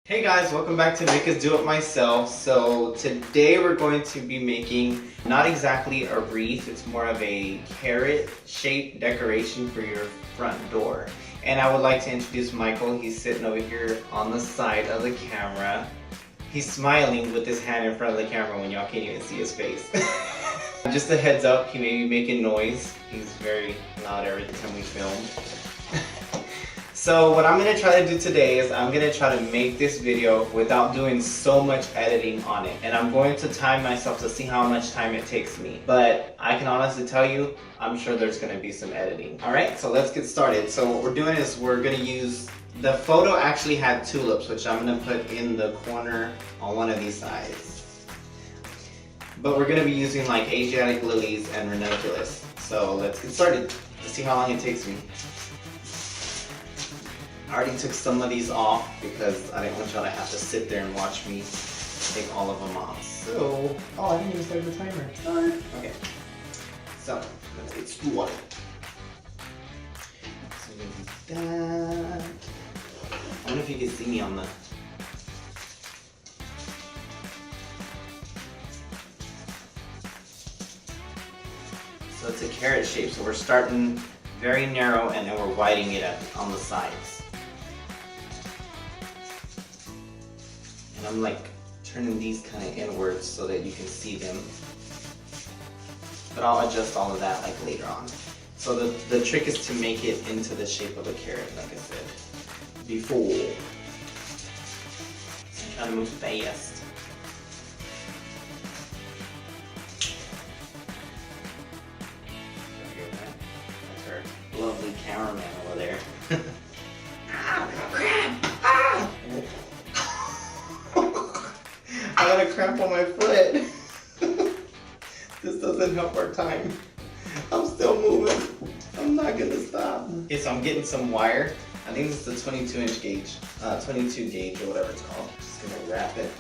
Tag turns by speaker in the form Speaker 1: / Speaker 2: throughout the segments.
Speaker 1: Hey guys, welcome back to Enrique's Do It Myself. So today we're going to be making not exactly a wreath, it's more of a carrot shaped decoration for your front door. And I would like to introduce Michael. He's sitting over here on the side of the camera. He's smiling with his hand in front of the camera when y'all can't even see his face. Just a heads up, he may be making noise. He's very loud every time we film. So what I'm going to try to do today is I'm going to try to make this video without doing so much editing on it. And I'm going to time myself to see how much time it takes me. But I can honestly tell you, I'm sure there's going to be some editing. Alright, so let's get started. So what we're doing is we're going to use, the photo actually had tulips, which I'm going to put in the corner on one of these sides. But we're going to be using like Asiatic lilies and ranunculus. So let's get started to see how long it takes me. I already took some of these off because I didn't want y'all to have to sit there and watch me take all of them off. So, oh, I didn't even start the timer. Start. Okay. So, let's get started. So, we're gonna do that. I wonder if you can see me on the. So it's a carrot shape. So we're starting very narrow and then we're widening it up on the sides. And I'm like turning these kind of inwards so that you can see them. But I'll adjust all of that like later on. So the trick is to make it into the shape of a carrot, like I said before. So I'm trying to move fast. That's our lovely cameraman over there. Ah, crap! Ah! I got a cramp on my foot. This doesn't help our time. I'm still moving. I'm not gonna stop. Okay, so I'm getting some wire. I think this is the 22-inch gauge, 22 gauge or whatever it's called. Just gonna wrap it.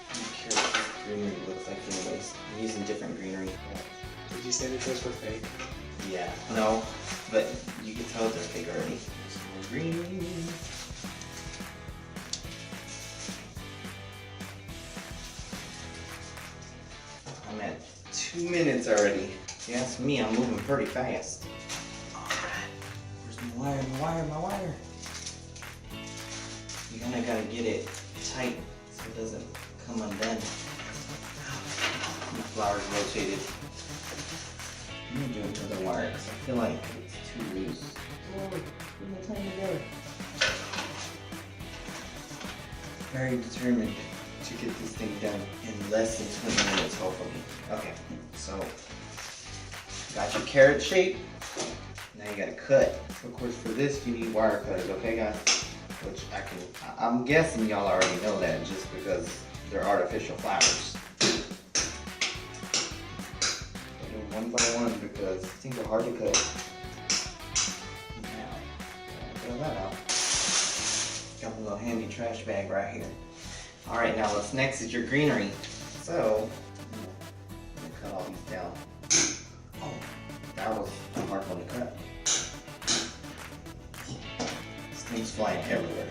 Speaker 1: I don't care what this greenery looks like anyways. I'm using different greenery.
Speaker 2: Did you say that those were fake?
Speaker 1: Yeah, no, but you can tell they're fake already. Some more greenery. I'm at 2 minutes already. If you ask me, I'm moving pretty fast. Alright, where's my wire, my wire, my wire? You kinda gotta get it tight so it doesn't come undone. My flower's rotated. I'm gonna do another wire because I feel like it's too loose. Oh, put my time together. Very determined to get this thing done in less than 20 minutes, hopefully. Okay, so got your carrot shape. Now you gotta cut. So of course for this you need wire cutters, okay guys? Which I'm guessing y'all already know that just because they're artificial flowers. I'll do one by one because things are hard to cut. Now, throw that out. Got a little handy trash bag right here. Alright, now what's next is your greenery. So, I'm gonna cut all these down. Oh, that was a hard one to cut. This thing's flying everywhere.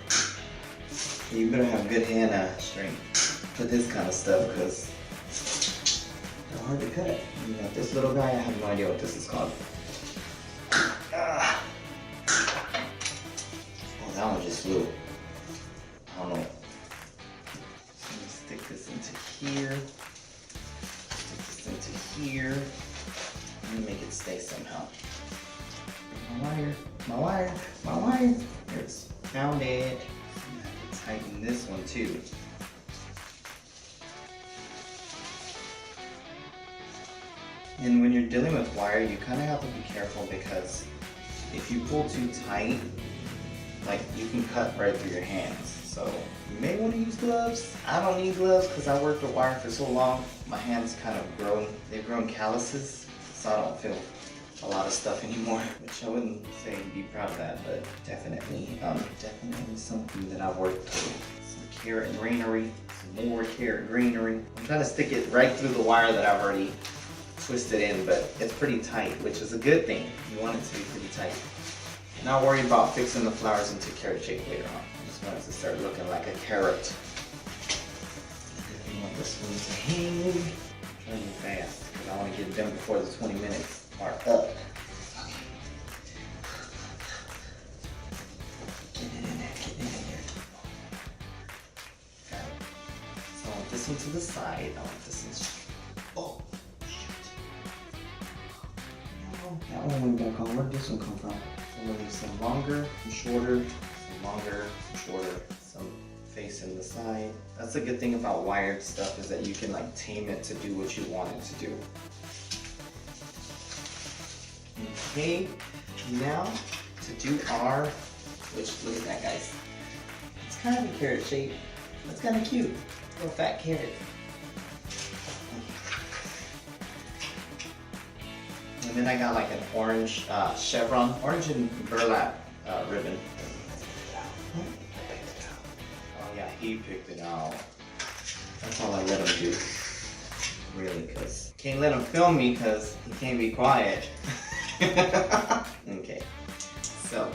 Speaker 1: You better have good hand strength for this kind of stuff because they're hard to cut. You got this little guy, I have no idea what this is called. Oh, that one just flew. I don't know. Stick this into here. Stick this into here. And make it stay somehow. My wire, my wire, my wire. There's found it. I'm gonna have to tighten this one too. And when you're dealing with wire, you kind of have to be careful because if you pull too tight, like you can cut right through your hands. So you may want to use gloves. I don't need gloves because I worked with wire for so long. My hands kind of they've grown calluses, so I don't feel a lot of stuff anymore. Which I wouldn't say be proud of that, but definitely something that I've worked with. Some carrot greenery, some more carrot greenery. I'm trying to stick it right through the wire that I've already twisted in, but it's pretty tight, which is a good thing. You want it to be pretty tight. Not worry about fixing the flowers into carrot shape later on. I just want it to start looking like a carrot. I want this one to hang. Try to move fast because I want to get it done before the 20 minutes are up. Get it in there, get it in there. Got it. So I want this one to the side. I want this one. Oh, shoot. No, that one went back on. Where did this one come from? I'm gonna leave some longer, some shorter, some longer, some shorter, some facing the side. That's a good thing about wired stuff is that you can like tame it to do what you want it to do. Okay, now to do our, which look at that guys. It's kind of a carrot shape. That's kind of cute. Little fat carrot. And then I got like an orange chevron, orange and burlap ribbon. Oh yeah, he picked it out. That's all I let him do. Really, because can't let him film me because he can't be quiet. Okay, so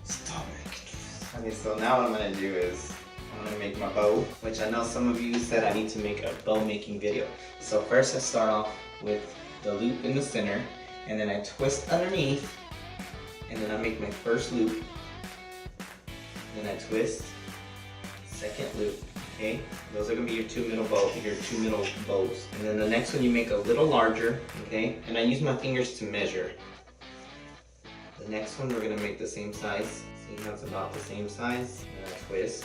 Speaker 1: stop it. Okay, so now what I'm gonna do is I'm gonna make my bow, which I know some of you said I need to make a bow making video. So first I start off with the loop in the center, and then I twist underneath, and then I make my first loop, then I twist, second loop, okay? Those are gonna be your two middle bows, and then the next one you make a little larger, okay? And I use my fingers to measure. The next one we're gonna make the same size, see how it's about the same size, and I twist.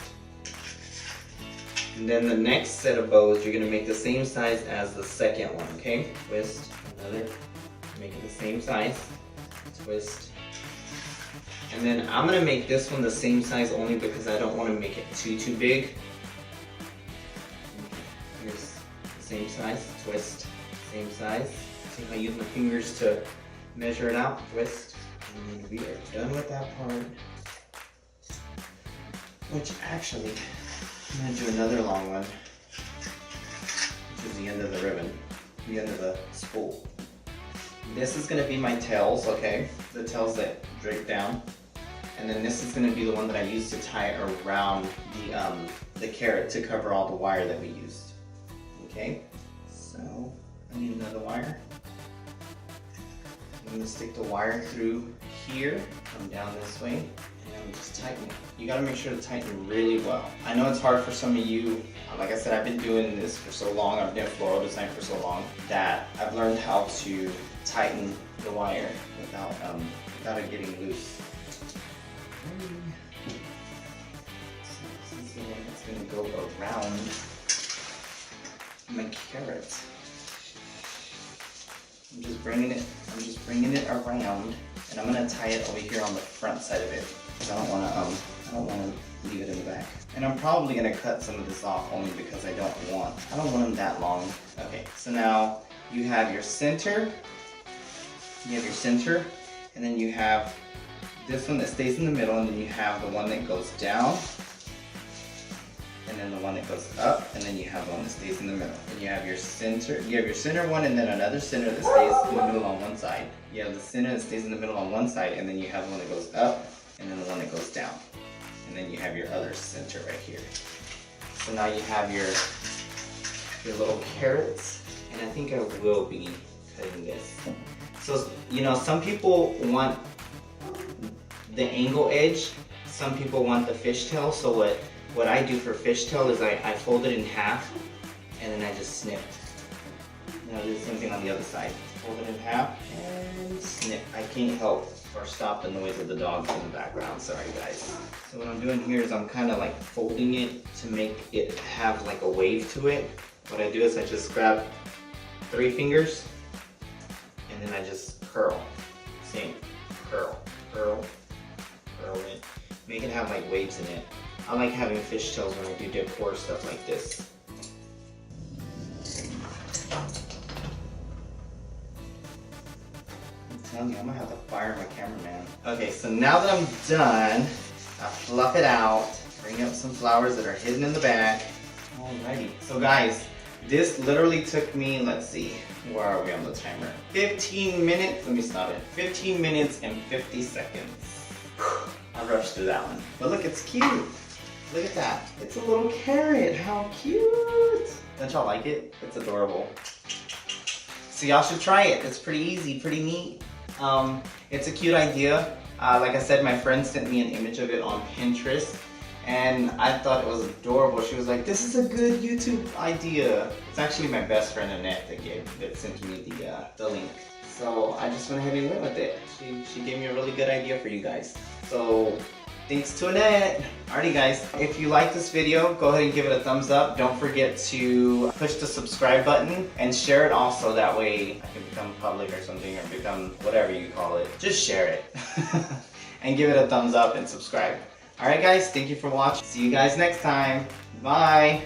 Speaker 1: And then the next set of bows, you're gonna make the same size as the second one, okay? Twist, another, make it the same size, twist. And then I'm gonna make this one the same size only because I don't wanna make it too big. Here's the same size, twist, same size. See if I use my fingers to measure it out, twist. And we are done with that part. Which actually, I'm gonna do another long one, which is the end of the ribbon, the end of the spool. This is gonna be my tails, okay? The tails that drape down. And then this is gonna be the one that I use to tie around the carrot to cover all the wire that we used. Okay, so I need another wire. I'm gonna stick the wire through here, come down this way, and just tighten it. You gotta make sure to tighten really well. I know it's hard for some of you. Like I said, I've been doing this for so long, I've been floral design for so long, that I've learned how to tighten the wire without it getting loose. So this is the one that's gonna go around my carrot. I'm just bringing it around, and I'm gonna tie it over here on the front side of it because I don't wanna leave it in the back. And I'm probably gonna cut some of this off only because I don't want them that long. Okay, so now you have your center. And then you have this one that stays in the middle, and then you have the one that goes down, and then the one that goes up, and then you have one that stays in the middle. And you have your center one, and then another center that stays in the middle on one side. You have the center that stays in the middle on one side, and then you have one that goes up, and then the one that goes down. And then you have your other center right here. So now you have your little carrots, and I think I will be cutting this. So, you know, some people want the angle edge, some people want the fishtail. So what I do for fishtail is I fold it in half, and then I just snip. Now do the same thing on the other side. Fold it in half and snip. I can't help or stop the noise of the dogs in the background, sorry guys. So what I'm doing here is I'm kind of like folding it to make it have like a wave to it. What I do is I just grab 3 fingers, and then I just curl. Same, curl, curl, curl it. Make it have like waves in it. I like having fishtails when I do decor stuff like this. I'm telling you, I'm gonna have to fire my cameraman. Okay, so now that I'm done, I fluff it out, bring up some flowers that are hidden in the back. Alrighty, so guys, this literally took me, let's see, where are we on the timer? 15 minutes, let me stop it. 15 minutes and 50 seconds. I rushed through that one. But look, it's cute. Look at that. It's a little carrot. How cute. Don't y'all like it? It's adorable. So y'all should try it. It's pretty easy, pretty neat. It's a cute idea. Like I said, my friend sent me an image of it on Pinterest, and I thought it was adorable. She was like, "This is a good YouTube idea." It's actually my best friend Annette that sent me the link. So I just went ahead and went with it. She gave me a really good idea for you guys. So thanks to Annette. Alrighty guys, if you like this video, go ahead and give it a thumbs up. Don't forget to push the subscribe button and share it also. That way I can become public or something, or become whatever you call it. Just share it. And give it a thumbs up and subscribe. Alright guys, thank you for watching. See you guys next time. Bye.